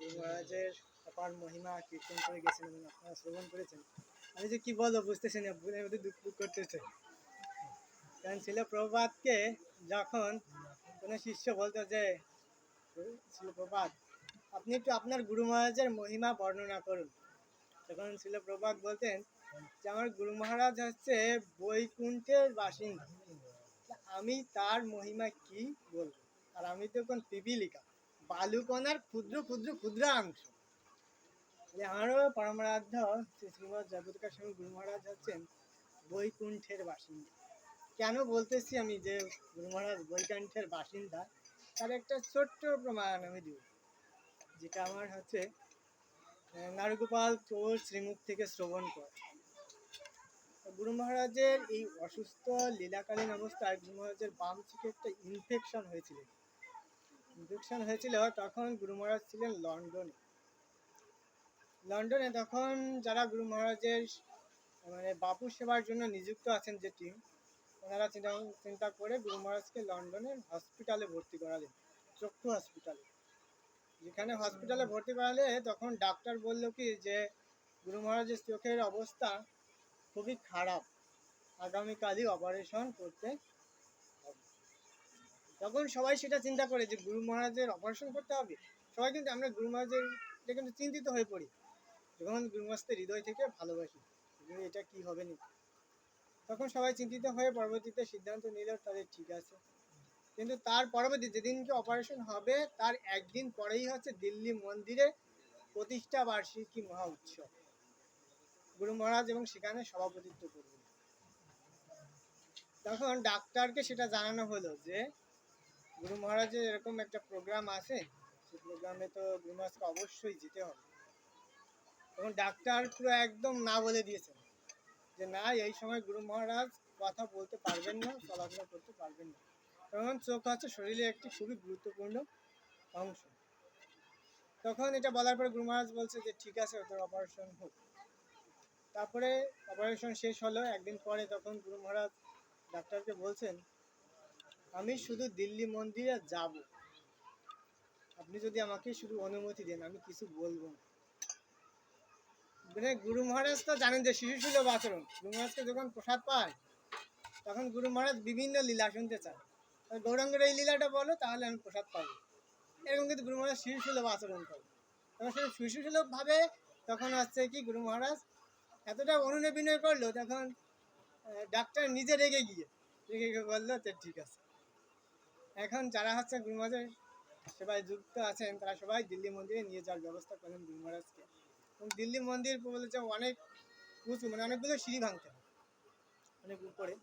গুরু মহারাজের অপার মহিমা কীর্তন করে গেছেন এবং আপনারা শ্রবণ করেছেন। আমি যে কি বলবো বুঝতেছি না, বুঝে মধ্যে দুঃখ করতেছে। কারণ শিল প্রভুপাদকে যখন কোনো শিষ্য বলতো যে শিল প্রভুপাদ আপনি একটু আপনার গুরু মহারাজের মহিমা বর্ণনা করুন, তখন শিল প্রভুপাদ বলতেন যে আমার গুরু মহারাজ হচ্ছে বৈকুণ্ঠের বাসিন্দা, আমি তার মহিমা কি বলবো। আর আমি তো কোন পিপিলিকা, বালুকণার ক্ষুদ্র ক্ষুদ্র ক্ষুদ্রাংশ। আমারও পরমারাধ্য শ্রী শ্রীমৎ জয়প্রকাশ স্বামী গুরু মহারাজ হচ্ছেন বৈকুণ্ঠের বাসিন্দা। কেন বলতেছি আমি যে গুরু মহারাজ বৈকুণ্ঠের বাসিন্দা, তার একটা ছোট্ট প্রমাণ আমি দিব, যেটা আমার হচ্ছে নারগোপাল চোর শ্রীমুখ থেকে শ্রবণ করে। গুরু মহারাজের এই অসুস্থ লীলাকালীন অবস্থায় গুরু মহারাজের বাম চোখে একটা ইনফেকশন হয়েছিল। তখন গুরু মহারাজ ছিলেন লন্ডনে। তখন যারা গুরু মহারাজের মানে বাপু সেবার জন্য নিযুক্ত আছেন যে টিম, ওনারা চিন্তা করে গুরু মহারাজকে লন্ডনের হসপিটালে ভর্তি করালেন, চক্ষু হসপিটালে। যেখানে হসপিটালে ভর্তি করালে তখন ডাক্তার বলল কি যে গুরু মহারাজের চোখের অবস্থা খুবই খারাপ, আগামীকালই অপারেশন করতে হবে। তখন সবাই সেটা চিন্তা করে যে গুরু মহারাজের অপারেশন করতে হবে। সবাই কিন্তু আমরা গুরু মহারাজের কিন্তু চিন্তিত হয়ে পড়ি, যখন গুরু মহারাজকে হৃদয় থেকে ভালোবাসি, এটা কি হবে না। তখন সবাই চিন্তিত হয়ে পরবর্তীতে সিদ্ধান্ত নিল তাদের ঠিক আছে। কিন্তু তার পরবর্তী যেদিনকে অপারেশন হবে তার একদিন পরেই হচ্ছে দিল্লি মন্দিরে প্রতিষ্ঠা বার্ষিকী মহা উৎসব, গুরু মহারাজ এবং সেখানে সভাপতিত্ব করবেন। তখন ডাক্তারকে সেটা জানানো হলো যে গুরু মহারাজের এরকম একটা প্রোগ্রাম আছে, সেই প্রোগ্রামে তো গুরু মহারাজকে অবশ্যই যেতে হবে। তখন ডাক্তার পুরো একদম না বলে দিয়েছেন যে না, এই সময় গুরু মহারাজ কথা বলতে পারবেন না, চলাফেরা করতে পারবেন না। কারণ চোখ হচ্ছে শরীরের একটি খুবই গুরুত্বপূর্ণ অংশ। তখন এটা বলার পরে গুরু মহারাজ বলছে যে ঠিক আছে, ওদের অপারেশন হোক। তারপরে অপারেশন শেষ হলো একদিন পরে। তখন গুরু মহারাজ ডাক্তারকে বলছেন আমি শুধু দিল্লি মন্দিরে যাব, আপনি যদি আমাকে শুধু অনুমতি দেন, আমি কিছু বলবো না। মানে গুরু মহারাজ তো জানেন যে শিশুসুলভ আচরণ। গুরু মহারাজকে যখন প্রসাদ পায় তখন গুরু মহারাজ বিভিন্ন লীলা শুনতে চান, গৌরাঙ্গের এই লীলাটা বলো তাহলে আমি প্রসাদ পাবো, এরকম কিন্তু গুরু মহারাজ শিশুসুলভ আচরণ করে। তখন সেই শিশুসুলভ ভাবে তখন হচ্ছে কি গুরু মহারাজ এতটা অনুনয় বিনয় করলো, তখন ডাক্তার নিজে রেগে গিয়ে বললো যে ঠিক আছে। এখন যারা হচ্ছে গুরু মহারাজের সেবায় যুক্ত আছেন তারা সবাই দিল্লি মন্দিরে নিয়ে যাওয়ার ব্যবস্থা করেন গুরু মহারাজকে। এবং দিল্লি মন্দির বলেছে অনেক উঁচু, মানে অনেকগুলো সিঁড়ি ভাঙতে হয়, অনেক উপরে।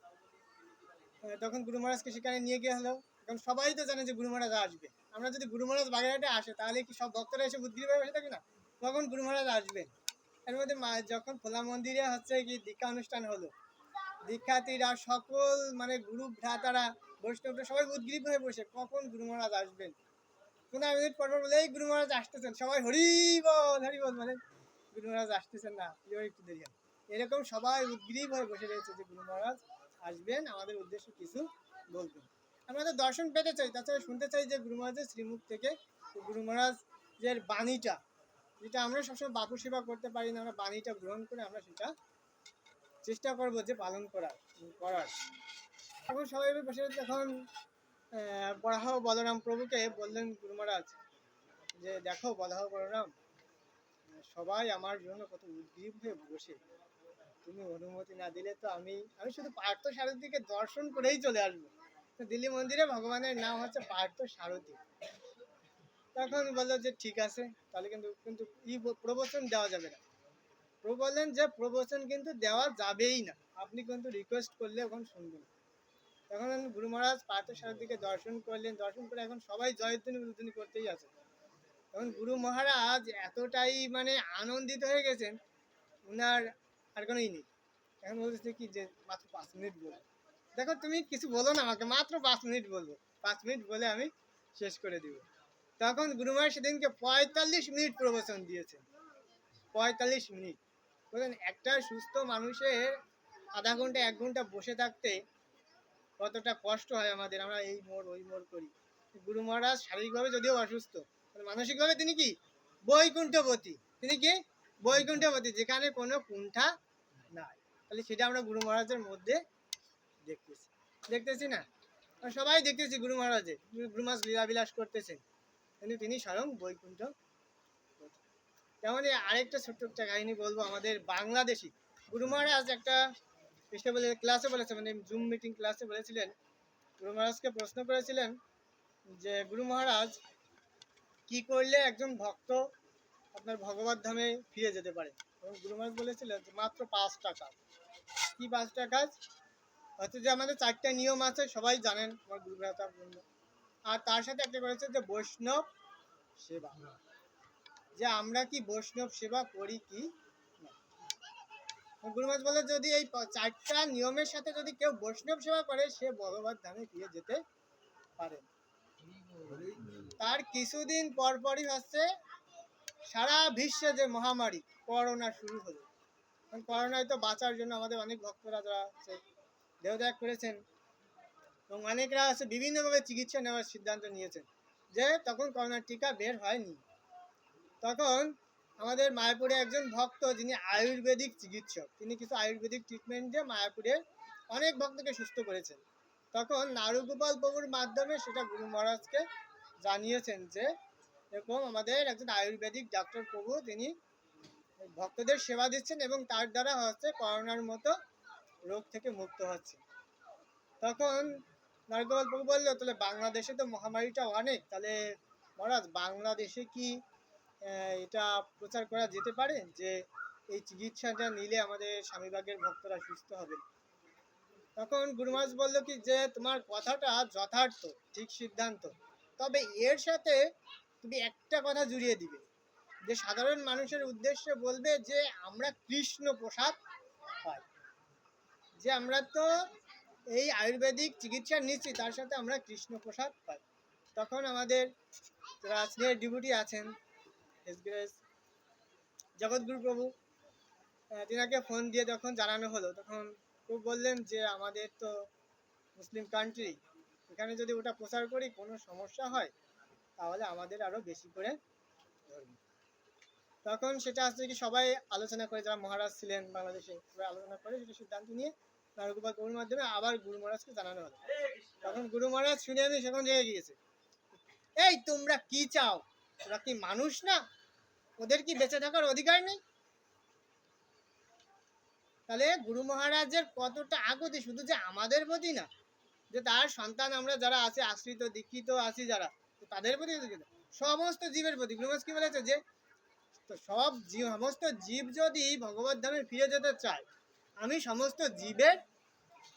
তখন গুরু মহারাজকে সেখানে নিয়ে গিয়ে হলো। এখন সবাই তো জানে যে গুরু মহারাজ আসবে। আমরা যদি গুরু মহারাজ বাগেরহাটে আসে তাহলে কি সব ভক্তরা এসে উদ্গ্রীব হয়ে বসে থাকবে না? তখন গুরু মহারাজ আসবেন। এর মধ্যে যখন খোলা মন্দিরে হচ্ছে কি দীক্ষা অনুষ্ঠান হলো, দীক্ষার্থীরা সকল মানে গুরু ভ্রাতারা বৈষ্ণবরা সবাই উদ্গ্রীব হয়ে বসে কখন গুরু মহারাজ আসবেন। 15 মিনিট পর বলে এই গুরু মহারাজ আসতেছেন, সবাই হরি বল মানে গুরু মহারাজ আসতেছেন না, একটু দেরি হবে। এরকম সবাই উদ্গ্রীব হয়ে বসে রয়েছে যে গুরু মহারাজ আসবেন, আমাদের উদ্দেশ্যে কিছু বলবেন। আমরা তো দর্শন পেতে চাই, তাছাড়া শুনতে চাই যে গুরু মহারাজের শ্রীমুখ থেকে গুরু মহারাজের বাণীটা, যেটা আমরা সবসময় বাপু সেবা করতে পারি না, আমরা বাণীটা গ্রহণ করে আমরা সেটা চেষ্টা করবো যে পালন করার। এখন সবাই বসে তখন বরাহ বলরাম প্রভুকে বললেন গুরু মহারাজ যে দেখো বরাহ বলরাম, সবাই আমার জন্য কত উদ্গ্রীব হয়ে বসে, তুমি অনুমতি না দিলে তো আমি শুধু পার্থ সারথীকে দর্শন করেই চলে আসবো। তো দিল্লি মন্দিরে ভগবানের নাম হচ্ছে পার্থ সারথী। তখন বললো যে ঠিক আছে, তাহলে কিন্তু কিন্তু প্রবচন দেওয়া যাবে না। প্রভু বললেন যে প্রবচন কিন্তু দেওয়া যাবেই না, আপনি কিন্তু রিকোয়েস্ট করলে এখন শুনবেন। তখন গুরু মহারাজ পার্থ সারথীকে দর্শন করলেন, দর্শন করে এখন সবাই জয়ধ্বনি উদ্ধ্বনি করতেই আছে। তখন গুরু মহারাজ এতটাই মানে আনন্দিত হয়ে গেছেন, উনার আর কোনো নেই। এখন বলতেছে কি যে মাত্র 5 মিনিট বলবো। দেখো তুমি কিছু বলো না আমাকে, মাত্র 5 মিনিট বলবো, 5 মিনিট বলে আমি শেষ করে দিব। তখন গুরু মহারাজ সেদিনকে 45 মিনিট প্রবচন দিয়েছেন। 45 মিনিট বলেন, একটা সুস্থ মানুষের আধা ঘন্টা 1 ঘন্টা বসে থাকতে কতটা কষ্ট হয় আমাদের, আমরা এই মোড় ওই মোড় করি। গুরু মহারাজ শারীরিকভাবে যদিও অসুস্থ, মানসিকভাবে তিনি কি বৈকুণ্ঠপতি। তিনি কি? বৈকুণ্ঠপতি, যেখানে কোনো কুণ্ঠা নাই। তাহলে সেটা আমরা গুরু মহারাজের মধ্যে দেখতেছি না? আমরা সবাই দেখতেছি গুরু মহারাজের, গুরু মহারাজ লীলাবিলাস করতেছেন, কিন্তু তিনি স্বয়ং বৈকুণ্ঠ। তেমনই আরেকটা ছোট্ট একটা কাহিনী বলবো। আমাদের বাংলাদেশি গুরু মহারাজ একটা ক্লাসে বলেছে, মানে জুম মিটিং ক্লাসে বলেছিলেন, গুরু মহারাজকে প্রশ্ন করেছিলেন যে গুরু মহারাজ কি করলে একজন ভক্ত আপনার ভগবত ধামে ফিরে যেতে পারে? এবং গুরু মহারাজ বলেছিলেন যে মাত্র 5টা কাজ। কি 5টা কাজ? হচ্ছে যে আমাদের 4টা নিয়ম আছে, সবাই জানেন আমার গুরু ভ্রাতার জন্য। আর তার সাথে একটা করেছে যে বৈষ্ণব সেবা, যে আমরা কি বৈষ্ণব সেবা করি কি না। গুরু মহারাজ বলে যদি এই 4টা নিয়মের সাথে যদি কেউ বৈষ্ণব সেবা করে, সে ভগবত ধামে ফিরে যেতে পারে। তার কিছুদিন পরপরই হচ্ছে সারা বিশ্বে যে মহামারী করোনা শুরু হলো। করোনায় তো বাঁচার জন্য আমাদের অনেক ভক্তরা যারা আছে দেহত্যাগ করেছেন, এবং অনেকরা আছে বিভিন্নভাবে চিকিৎসা নেওয়ার সিদ্ধান্ত নিয়েছেন। যে তখন করোনার টিকা বের হয়নি, তখন আমাদের মায়াপুরে একজন ভক্ত, যিনি আয়ুর্বেদিক চিকিৎসক, তিনি কিছু আয়ুর্বেদিক ট্রিটমেন্ট দিয়ে মায়াপুরের অনেক ভক্তকে সুস্থ করেছেন। তখন নারুগোপাল প্রভুর মাধ্যমে সেটা গুরু মহারাজকে জানিয়েছেন যে এরকম আমাদের একজন আয়ুর্বেদিক ডাক্তার প্রভু, তিনি ভক্তদের সেবা দিচ্ছেন এবং তার দ্বারা হচ্ছে করোনার মতো রোগ থেকে মুক্ত হচ্ছে। তখন নারুগোপাল প্রভু বললো, তাহলে বাংলাদেশে তো মহামারীটা অনেক, তাহলে মহারাজ বাংলাদেশে কি এটা প্রচার করা যেতে পারে যে এই চিকিৎসাটা নিলে আমাদের স্বামীবাগের ভক্তরা সুস্থ হবে? তখন গুরু মহারাজ বললো কি যে তোমার কথাটা যথার্থ, ঠিক সিদ্ধান্ত, তবে এর সাথে তুমি একটা কথা জুড়িয়ে দিবে, যে সাধারণ মানুষের উদ্দেশ্যে বলবে যে আমরা কৃষ্ণ প্রসাদ পাই, যে আমরা তো এই আয়ুর্বেদিক চিকিৎসা নিচ্ছি, তার সাথে আমরা কৃষ্ণ প্রসাদ পাই। তখন আমাদের যারা স্নেহের ডিভোটি আছেন, জগৎগুরু প্রভু, তিনাকে ফোন দিয়ে যখন জানানো হলো, তখন প্রভু বললেন যে আমাদের তো মুসলিম কান্ট্রি, এখানে যদি ওটা প্রচার করি কোনো সমস্যা হয়, তাহলে আমাদের আরও বেশি করে ধরবে। তখন সেটা আসলে কি সবাই আলোচনা করে, যারা মহারাজ ছিলেন বাংলাদেশে, সবাই আলোচনা করে সেটা সিদ্ধান্ত নিয়ে নারুগোপাল প্রভুর মাধ্যমে আবার গুরু মহারাজকে জানানো হলো। তখন গুরু মহারাজ শুনে আমি সেখান রেগে গিয়েছে, এই তোমরা কি চাও? ওরা কি মানুষ না? ওদের কি বেঁচে থাকার অধিকার নেই? তাহলে গুরু মহারাজের কতটা আকুতি শুধু যে আমাদের প্রতি না, যে তার সন্তান আমরা যারা আছে, আশ্রিত দীক্ষিত আছি যারা, তাদের প্রতি সমস্ত জীবের প্রতি। গুরু মহারাজ কি বলেছে যে তো সমস্ত জীব যদি ভগবত ধামে ফিরে যেতে চায়, আমি সমস্ত জীবের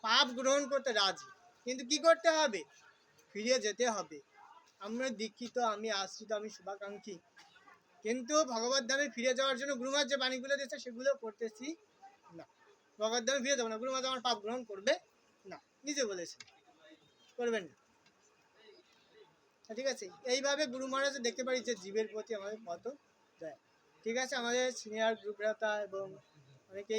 পাপ গ্রহণ করতে রাজি, কিন্তু কি করতে হবে? ফিরে যেতে হবে। আমরা দীক্ষিত, আমি আশ্রিত, আমি শুভাকাঙ্ক্ষী, কিন্তু ভগবত ধামে ফিরে যাওয়ার জন্য গুরু মহারাজ যে বাণীগুলো দিচ্ছে সেগুলো করতেছি না। ভগবত ধামে ফিরে যাবো না, গুরু মহারাজ আমার পাপ গ্রহণ করবে না, নিজে বলেছেন করবেন না। ঠিক আছে, এইভাবে গুরু মহারাজ দেখতে পারি যে জীবের প্রতি আমাদের কত দয়া। ঠিক আছে, আমাদের সিনিয়র গ্রুপ ভ্রাতা এবং অনেকেই